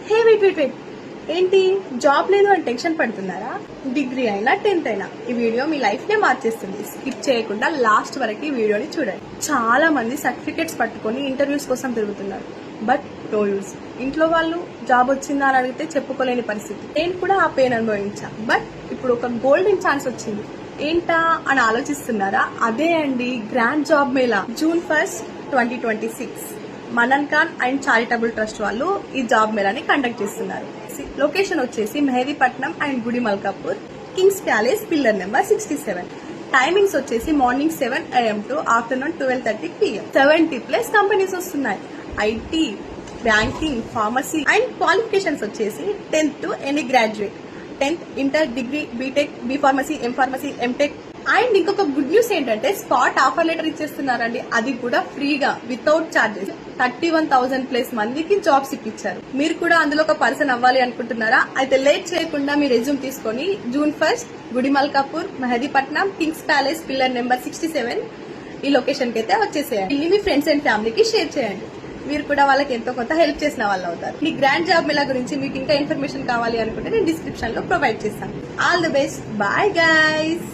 Hey wait ఏంటి job లేదు అని టెన్షన్ పడుతున్నారా? డిగ్రీ అయినా 10th అయినా ఈ వీడియో మీ లైఫ్ నే మార్చేస్తుంది. స్కిప్ చేయకుండా లాస్ట్ వరకు ఈ వీడియోని చూడండి. చాలా మంది సర్టిఫికెట్స్ పట్టుకొని ఇంటర్వ్యూస్ కోసం తిరుగుతున్నారు, బట్ నో యూజ్. ఇంట్లో వాళ్ళు జాబ్ వచ్చిందా అని అడిగితే చెప్పుకోలేని పరిస్థితి. నేను కూడా ఆ పెయిన్ అనుభవించా. బట్ ఇప్పుడు ఒక గోల్డెన్ ఛాన్స్ వచ్చింది. ఏంటా అని ఆలోచిస్తున్నారా? అదే అండి grand job mela. June 1st, 2026 Manan Khan and charitable trust వాళ్ళు ఈ జాబ్ మేళాని కండక్ట్ చేస్తున్నారు. లొకేషన్ వచ్చేసి Mehdipatnam and Gudi Malkapur, kings palace, pillar number 67. Timings వచ్చేసి morning 7 AM to afternoon 12:30 PM. 70+ companies వస్తున్నాయి. IT, banking, pharmacy and qualifications వచ్చేసి 10th to any graduate, 10th, inter, degree, BTech, B pharmacy, M pharmacy, MTech. And ఇంకొక good news ఏంటంటే spot offer letter ఇచ్చేస్తున్నారండి. అది కూడా ఫ్రీగా without charges. 31,000+ మందికి jobs ఇప్పించారు. మీరు కూడా అందులో ఒక పర్సన్ అవ్వాలి అనుకుంటున్నారా? అయితే లేట్ చేయకుండా మీ రెజ్యూమ్ తీసుకొని June 1st గుడి Malkapur, Mehdipatnam, Kings palace, pillar number 67 ఈ లొకేషన్ కి అయితే వచ్చేసేయండి. మీ ఫ్రెండ్స్ అండ్ ఫ్యామిలీకి షేర్ చేయండి. మీరు కూడా వాళ్ళకి ఎంతో కొంత హెల్ప్ చేసిన వాళ్ళు అవుతారు. మీ గ్రాండ్ జాబ్ మేళా గురించి మీకు ఇంకా ఇన్ఫర్మేషన్ కావాలి అనుకుంటే నేను డిస్క్రిప్షన్ లో ప్రొవైడ్ చేస్తాను. All the best. Bye guys.